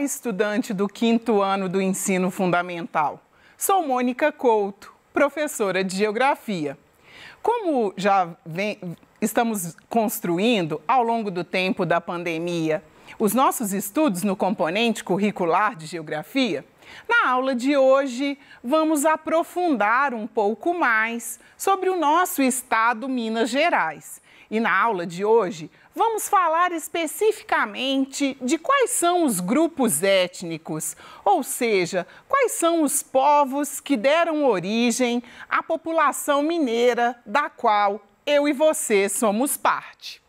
estudante do 5º ano do ensino fundamental. Sou Mônica Couto, professora de Geografia. Como estamos construindo, ao longo do tempo da pandemia, os nossos estudos no componente curricular de Geografia, na aula de hoje vamos aprofundar um pouco mais sobre o nosso estado Minas Gerais. E na aula de hoje vamos falar especificamente de quais são os grupos étnicos, ou seja, quais são os povos que deram origem à população mineira da qual eu e você somos parte.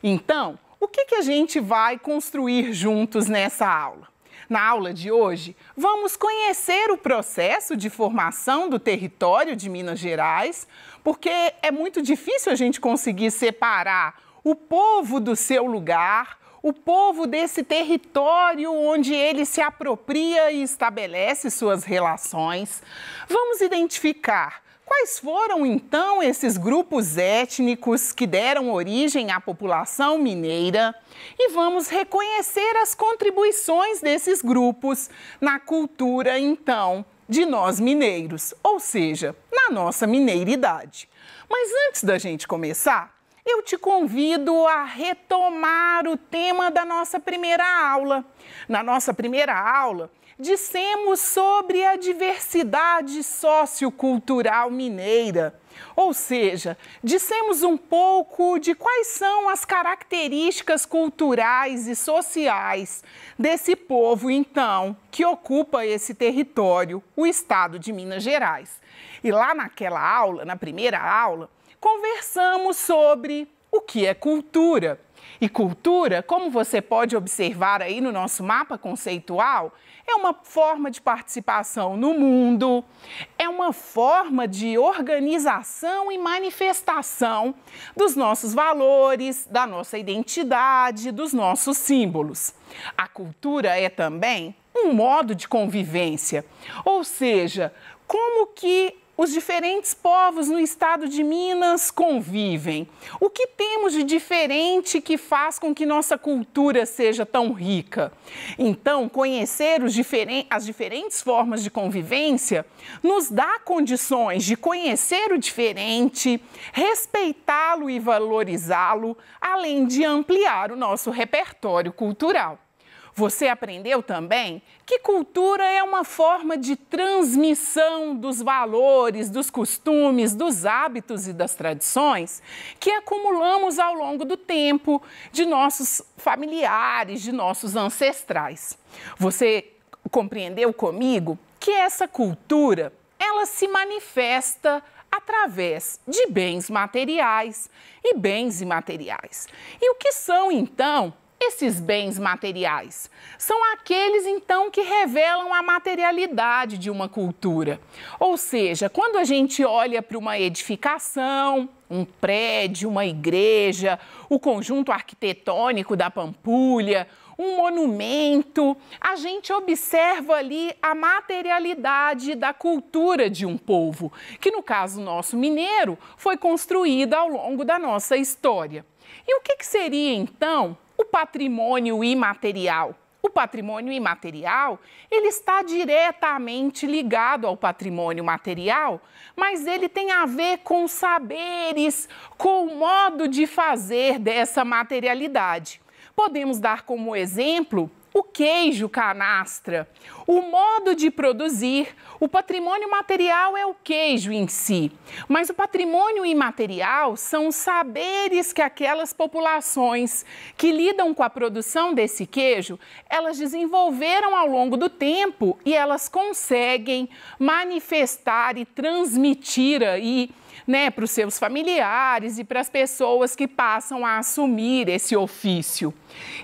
Então, o que a gente vai construir juntos nessa aula? Na aula de hoje, vamos conhecer o processo de formação do território de Minas Gerais, porque é muito difícil a gente conseguir separar o povo do seu lugar, o povo desse território onde ele se apropria e estabelece suas relações. Vamos identificar quais foram, então, esses grupos étnicos que deram origem à população mineira e vamos reconhecer as contribuições desses grupos na cultura, então, de nós mineiros, ou seja, na nossa mineiridade. Mas antes da gente começar, eu te convido a retomar o tema da nossa primeira aula. Na nossa primeira aula, dissemos sobre a diversidade sociocultural mineira, ou seja, dissemos um pouco de quais são as características culturais e sociais desse povo, então, que ocupa esse território, o estado de Minas Gerais. E lá naquela aula, na primeira aula, conversamos sobre o que é cultura. E cultura, como você pode observar aí no nosso mapa conceitual, é uma forma de participação no mundo, é uma forma de organização e manifestação dos nossos valores, da nossa identidade, dos nossos símbolos. A cultura é também um modo de convivência, ou seja, como que os diferentes povos no estado de Minas convivem. O que temos de diferente que faz com que nossa cultura seja tão rica? Então, conhecer as diferentes formas de convivência nos dá condições de conhecer o diferente, respeitá-lo e valorizá-lo, além de ampliar o nosso repertório cultural. Você aprendeu também que cultura é uma forma de transmissão dos valores, dos costumes, dos hábitos e das tradições que acumulamos ao longo do tempo de nossos familiares, de nossos ancestrais. Você compreendeu comigo que essa cultura, ela se manifesta através de bens materiais e bens imateriais. E o que são, então, esses bens materiais? São aqueles, então, que revelam a materialidade de uma cultura. Ou seja, quando a gente olha para uma edificação, um prédio, uma igreja, o conjunto arquitetônico da Pampulha, um monumento, a gente observa ali a materialidade da cultura de um povo, que no caso nosso mineiro, foi construída ao longo da nossa história. E o que seria, então, o patrimônio imaterial? O patrimônio imaterial, ele está diretamente ligado ao patrimônio material, mas ele tem a ver com saberes, com o modo de fazer dessa materialidade. Podemos dar como exemplo o queijo canastra, o modo de produzir. O patrimônio material é o queijo em si, mas o patrimônio imaterial são os saberes que aquelas populações que lidam com a produção desse queijo, elas desenvolveram ao longo do tempo e elas conseguem manifestar e transmitir aí, para os seus familiares e para as pessoas que passam a assumir esse ofício.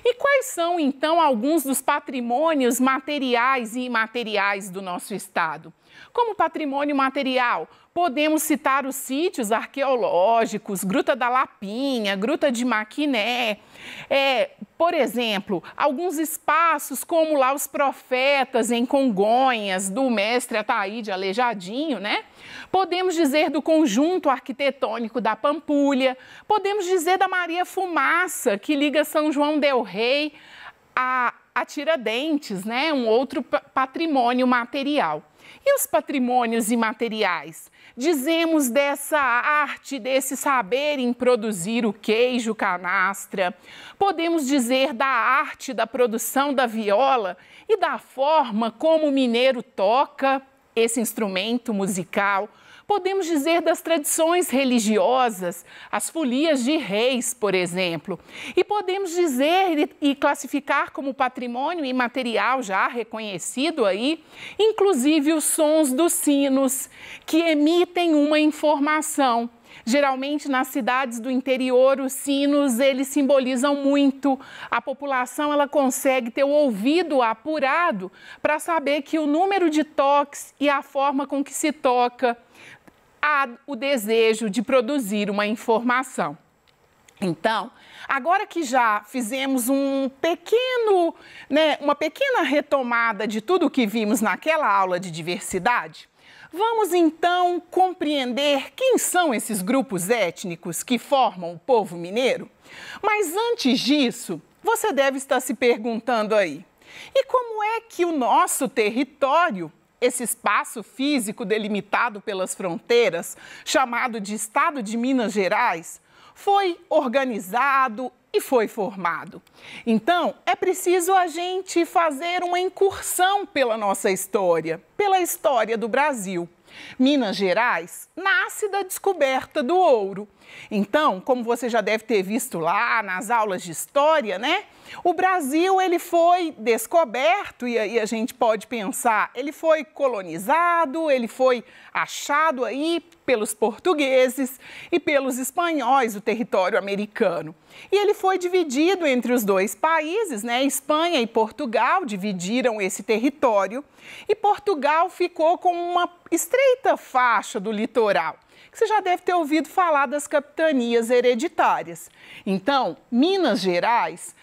E quais são, então, alguns dos patrimônios materiais e imateriais do nosso estado? Como patrimônio material, podemos citar os sítios arqueológicos, Gruta da Lapinha, Gruta de Maquiné, por exemplo, alguns espaços como lá os Profetas em Congonhas, do mestre Ataíde Aleijadinho, Podemos dizer do conjunto arquitetônico da Pampulha, podemos dizer da Maria Fumaça, que liga São João del Rei a a Tiradentes, né? Um outro patrimônio material. E os patrimônios imateriais? Dizemos dessa arte, desse saber em produzir o queijo canastra. Podemos dizer da arte da produção da viola e da forma como o mineiro toca esse instrumento musical. Podemos dizer das tradições religiosas, as folias de reis, por exemplo. E podemos dizer e classificar como patrimônio imaterial já reconhecido aí, inclusive os sons dos sinos, que emitem uma informação. Geralmente, nas cidades do interior, os sinos, eles simbolizam muito. A população, ela consegue ter o ouvido apurado para saber que o número de toques e a forma com que se toca há o desejo de produzir uma informação. Então, agora que já fizemos uma pequena retomada de tudo o que vimos naquela aula de diversidade, vamos então compreender quem são esses grupos étnicos que formam o povo mineiro? Mas antes disso, você deve estar se perguntando aí, e como é que o nosso território, esse espaço físico delimitado pelas fronteiras, chamado de Estado de Minas Gerais, foi organizado e foi formado? Então, é preciso a gente fazer uma incursão pela nossa história, pela história do Brasil. Minas Gerais nasce da descoberta do ouro. Então, como você já deve ter visto lá nas aulas de história, né? O Brasil, ele foi descoberto, e aí a gente pode pensar, ele foi colonizado, ele foi achado aí pelos portugueses e pelos espanhóis, o território americano. E ele foi dividido entre os dois países, né? Espanha e Portugal dividiram esse território, e Portugal ficou com uma estreita faixa do litoral, que você já deve ter ouvido falar das capitanias hereditárias. Então, Minas Gerais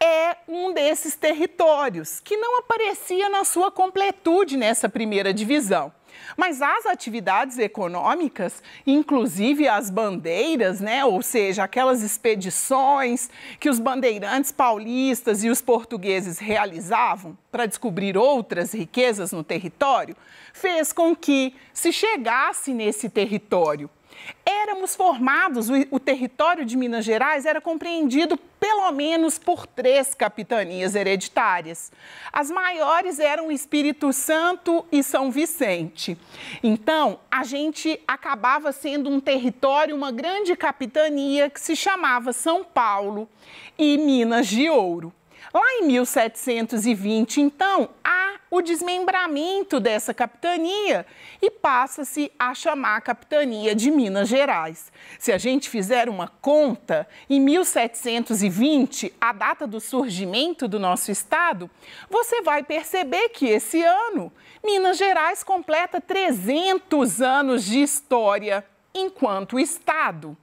é um desses territórios que não aparecia na sua completude nessa primeira divisão. Mas as atividades econômicas, inclusive as bandeiras, né, ou seja, aquelas expedições que os bandeirantes paulistas e os portugueses realizavam para descobrir outras riquezas no território, fez com que se chegasse nesse território. Éramos formados, o território de Minas Gerais era compreendido pelo menos por 3 capitanias hereditárias. As maiores eram Espírito Santo e São Vicente. Então, a gente acabava sendo um território, uma grande capitania que se chamava São Paulo e Minas de Ouro. Lá em 1720, então, há o desmembramento dessa capitania e passa-se a chamar a capitania de Minas Gerais. Se a gente fizer uma conta, em 1720, a data do surgimento do nosso estado, você vai perceber que esse ano, Minas Gerais completa 300 anos de história enquanto estado.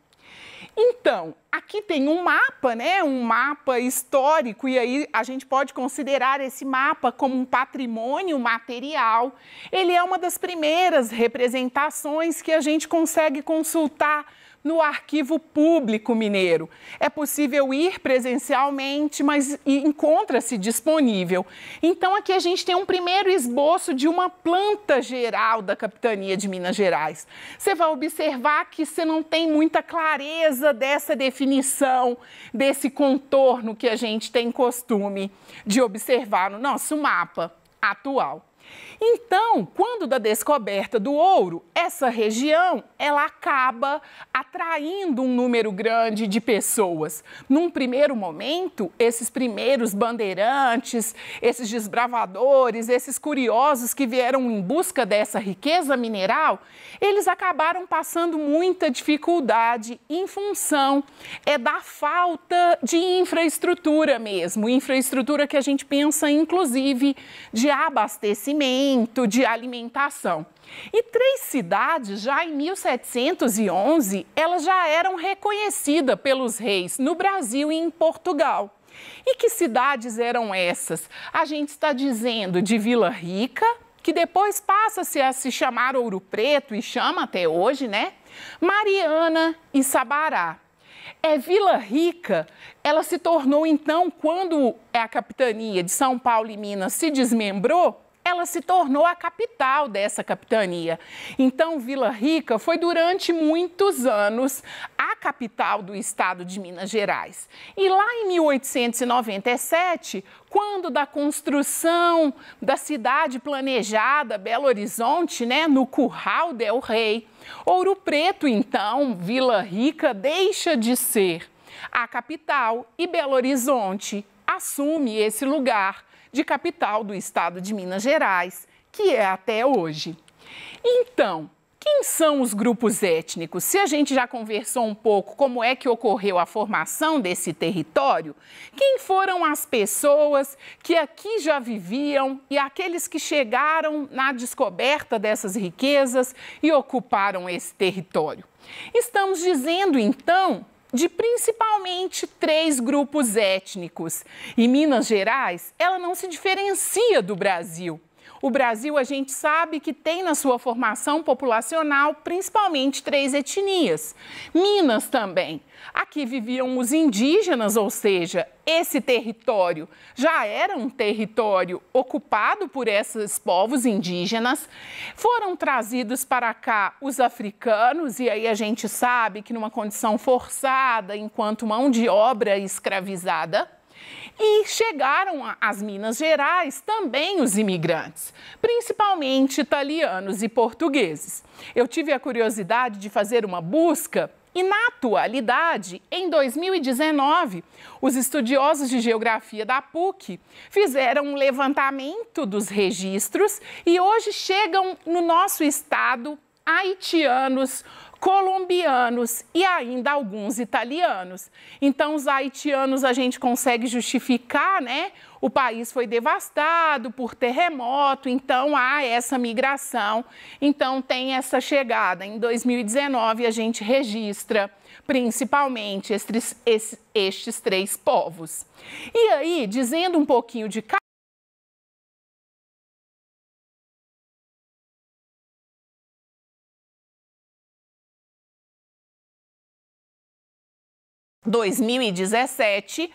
Então, aqui tem um mapa, né? Um mapa histórico, e aí a gente pode considerar esse mapa como um patrimônio material. Ele é uma das primeiras representações que a gente consegue consultar no Arquivo Público Mineiro. É possível ir presencialmente, mas encontra-se disponível. Então, aqui a gente tem um primeiro esboço de uma planta geral da capitania de Minas Gerais. Você vai observar que você não tem muita clareza dessa definição, desse contorno que a gente tem costume de observar no nosso mapa atual. Então, quando da descoberta do ouro, essa região, ela acaba atraindo um número grande de pessoas. Num primeiro momento, esses primeiros bandeirantes, esses desbravadores, esses curiosos que vieram em busca dessa riqueza mineral, eles acabaram passando muita dificuldade em função da falta de infraestrutura mesmo, infraestrutura que a gente pensa, inclusive, de abastecimento, de alimentação. E 3 cidades, já em 1711, elas já eram reconhecidas pelos reis no Brasil e em Portugal. E que cidades eram essas? A gente está dizendo de Vila Rica, que depois passa-se a se chamar Ouro Preto e chama até hoje, né? Mariana e Sabará. Vila Rica, ela se tornou, então, quando a capitania de São Paulo e Minas se desmembrou, ela se tornou a capital dessa capitania. Então, Vila Rica foi durante muitos anos a capital do estado de Minas Gerais. E lá em 1897, quando da construção da cidade planejada Belo Horizonte, né, no Curral del Rei, Ouro Preto, então, Vila Rica deixa de ser a capital e Belo Horizonte assume esse lugar de capital do estado de Minas Gerais, que é até hoje. Então, quem são os grupos étnicos? Se a gente já conversou um pouco como é que ocorreu a formação desse território, quem foram as pessoas que aqui já viviam e aqueles que chegaram na descoberta dessas riquezas e ocuparam esse território? Estamos dizendo, então, de principalmente 3 grupos étnicos. E Minas Gerais, ela não se diferencia do Brasil. O Brasil, a gente sabe que tem na sua formação populacional principalmente 3 etnias. Minas também. Aqui viviam os indígenas, ou seja, esse território já era um território ocupado por esses povos indígenas. Foram trazidos para cá os africanos, e aí a gente sabe que numa condição forçada, enquanto mão de obra escravizada. E chegaram às Minas Gerais também os imigrantes, principalmente italianos e portugueses. Eu tive a curiosidade de fazer uma busca e, na atualidade, em 2019, os estudiosos de geografia da PUC fizeram um levantamento dos registros e hoje chegam no nosso estado haitianos, colombianos e ainda alguns italianos. Então, os haitianos a gente consegue justificar, né? O país foi devastado por terremoto, então há essa migração. Então, tem essa chegada. Em 2019, a gente registra principalmente estes 3 povos. E aí, dizendo um pouquinho de 2017,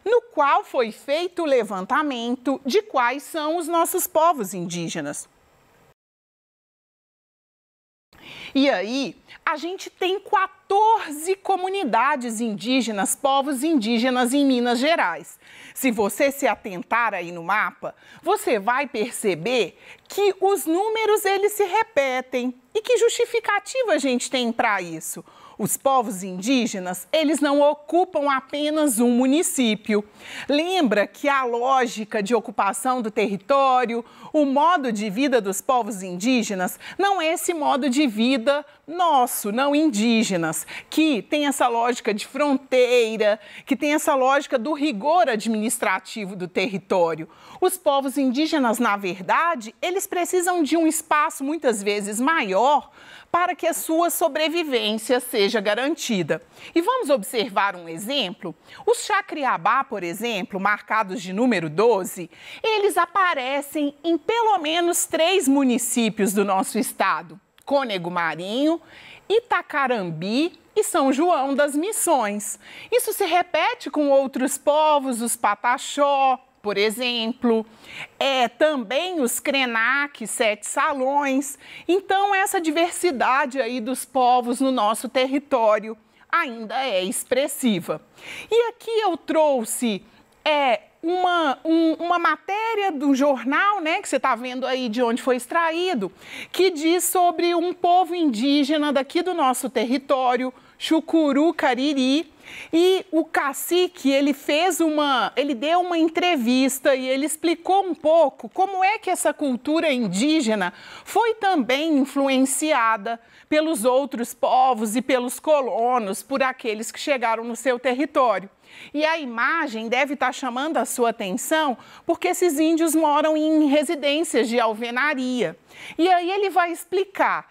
no qual foi feito o levantamento de quais são os nossos povos indígenas. E aí, a gente tem 14 comunidades indígenas, povos indígenas em Minas Gerais. Se você se atentar aí no mapa, você vai perceber que os números eles se repetem. E que justificativa a gente tem para isso? Os povos indígenas, eles não ocupam apenas um município. Lembra que a lógica de ocupação do território, o modo de vida dos povos indígenas, não é esse modo de vida nosso, não indígenas, que tem essa lógica de fronteira, que tem essa lógica do rigor administrativo do território. Os povos indígenas, na verdade, eles precisam de um espaço muitas vezes maior para que a sua sobrevivência seja garantida. E vamos observar um exemplo? Os Chacriabá, por exemplo, marcados de número 12, eles aparecem em pelo menos 3 municípios do nosso estado: Cônego Marinho, Itacarambi e São João das Missões. Isso se repete com outros povos, os Pataxó, por exemplo, também os Krenak, 7 Salões. Então, essa diversidade aí dos povos no nosso território ainda é expressiva. E aqui eu trouxe uma matéria do jornal, né, que você está vendo aí de onde foi extraído, que diz sobre um povo indígena daqui do nosso território, Chucuru Cariri, e o cacique, ele deu uma entrevista e ele explicou um pouco como é que essa cultura indígena foi também influenciada pelos outros povos e pelos colonos, por aqueles que chegaram no seu território. E a imagem deve estar chamando a sua atenção porque esses índios moram em residências de alvenaria. E aí ele vai explicar,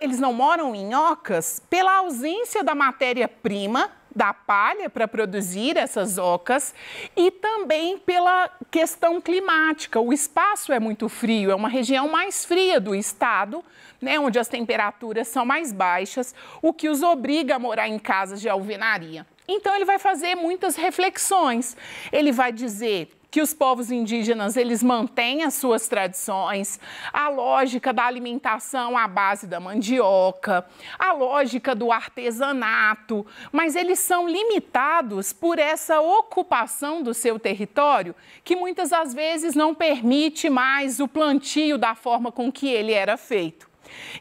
eles não moram em ocas pela ausência da matéria-prima da palha para produzir essas ocas e também pela questão climática. O espaço é muito frio, é uma região mais fria do estado, né, onde as temperaturas são mais baixas, o que os obriga a morar em casas de alvenaria. Então, ele vai fazer muitas reflexões. Ele vai dizer que os povos indígenas, eles mantêm as suas tradições, a lógica da alimentação à base da mandioca, a lógica do artesanato, mas eles são limitados por essa ocupação do seu território, que muitas das vezes não permite mais o plantio da forma com que ele era feito.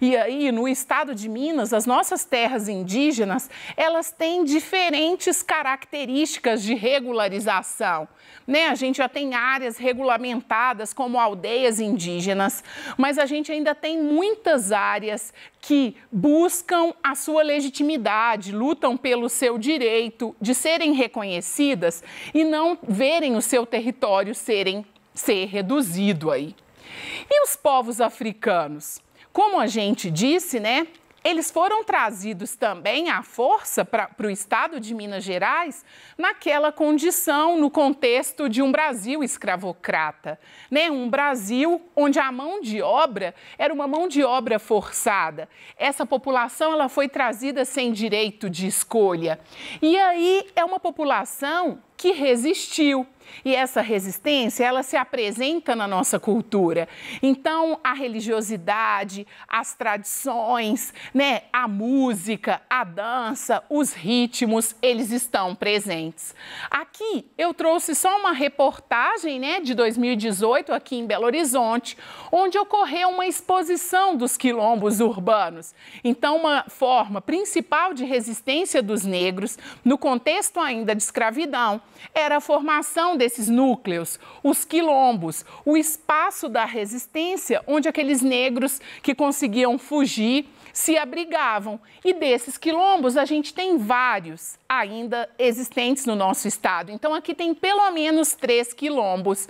E aí, no estado de Minas, as nossas terras indígenas, elas têm diferentes características de regularização, né? A gente já tem áreas regulamentadas como aldeias indígenas, mas a gente ainda tem muitas áreas que buscam a sua legitimidade, lutam pelo seu direito de serem reconhecidas e não verem o seu território ser reduzido aí. E os povos africanos? Como a gente disse, né, eles foram trazidos também à força para o estado de Minas Gerais naquela condição, no contexto de um Brasil escravocrata, né? Um Brasil onde a mão de obra era uma mão de obra forçada. Essa população ela foi trazida sem direito de escolha. E aí é uma população que resistiu. E essa resistência, ela se apresenta na nossa cultura. Então, a religiosidade, as tradições, né, a música, a dança, os ritmos, eles estão presentes. Aqui, eu trouxe só uma reportagem, né, de 2018, aqui em Belo Horizonte, onde ocorreu uma exposição dos quilombos urbanos. Então, uma forma principal de resistência dos negros, no contexto ainda de escravidão, era a formação desses núcleos, os quilombos, o espaço da resistência, onde aqueles negros que conseguiam fugir se abrigavam. E desses quilombos, a gente tem vários ainda existentes no nosso estado. Então, aqui tem pelo menos 3 quilombos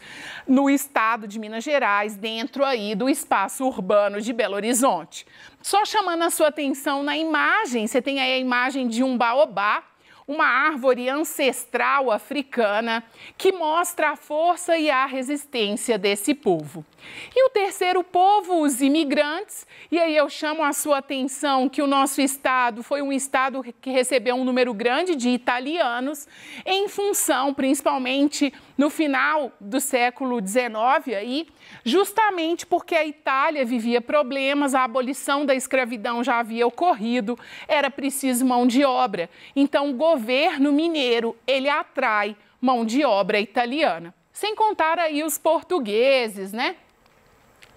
no estado de Minas Gerais, dentro aí do espaço urbano de Belo Horizonte. Só chamando a sua atenção na imagem, você tem aí a imagem de um baobá, uma árvore ancestral africana que mostra a força e a resistência desse povo. E o terceiro povo, os imigrantes, e aí eu chamo a sua atenção que o nosso estado foi um estado que recebeu um número grande de italianos em função, principalmente no final do século XIX, aí, justamente porque a Itália vivia problemas, a abolição da escravidão já havia ocorrido, era preciso mão de obra. Então, o governo mineiro, ele atrai mão de obra italiana. Sem contar aí os portugueses, né?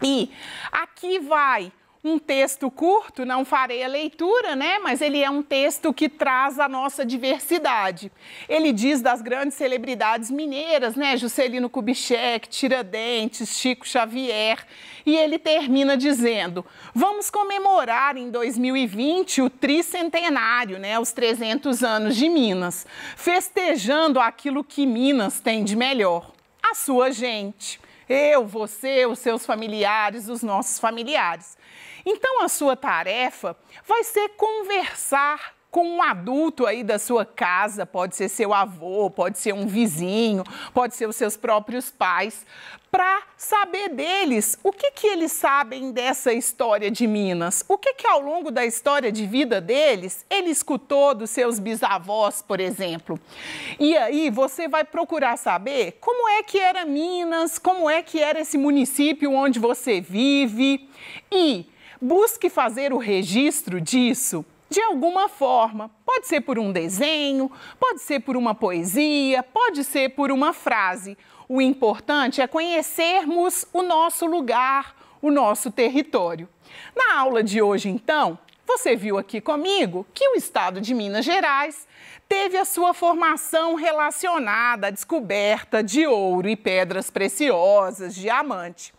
E aqui vai um texto curto, não farei a leitura, né? Mas ele é um texto que traz a nossa diversidade. Ele diz das grandes celebridades mineiras, né? Juscelino Kubitschek, Tiradentes, Chico Xavier. E ele termina dizendo: vamos comemorar em 2020 o tricentenário, né? Os 300 anos de Minas, festejando aquilo que Minas tem de melhor, a sua gente. Eu, você, os seus familiares, os nossos familiares. Então, a sua tarefa vai ser conversar com um adulto aí da sua casa, pode ser seu avô, pode ser um vizinho, pode ser os seus próprios pais, para saber deles o que eles sabem dessa história de Minas, o que ao longo da história de vida deles ele escutou dos seus bisavós, por exemplo. E aí você vai procurar saber como é que era Minas, como é que era esse município onde você vive e busque fazer o registro disso de alguma forma. Pode ser por um desenho, pode ser por uma poesia, pode ser por uma frase. O importante é conhecermos o nosso lugar, o nosso território. Na aula de hoje, então, você viu aqui comigo que o estado de Minas Gerais teve a sua formação relacionada à descoberta de ouro e pedras preciosas, diamante.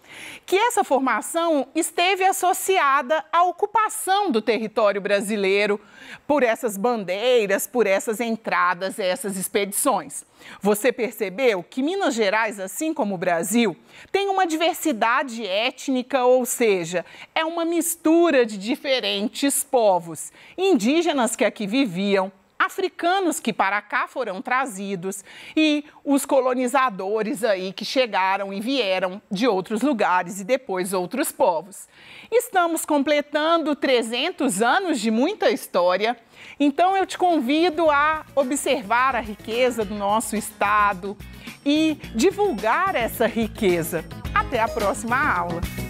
Que essa formação esteve associada à ocupação do território brasileiro por essas bandeiras, por essas entradas, essas expedições. Você percebeu que Minas Gerais, assim como o Brasil, tem uma diversidade étnica, ou seja, é uma mistura de diferentes povos indígenas que aqui viviam, africanos que para cá foram trazidos e os colonizadores aí que chegaram e vieram de outros lugares e depois outros povos. Estamos completando 300 anos de muita história, então eu te convido a observar a riqueza do nosso estado e divulgar essa riqueza. Até a próxima aula!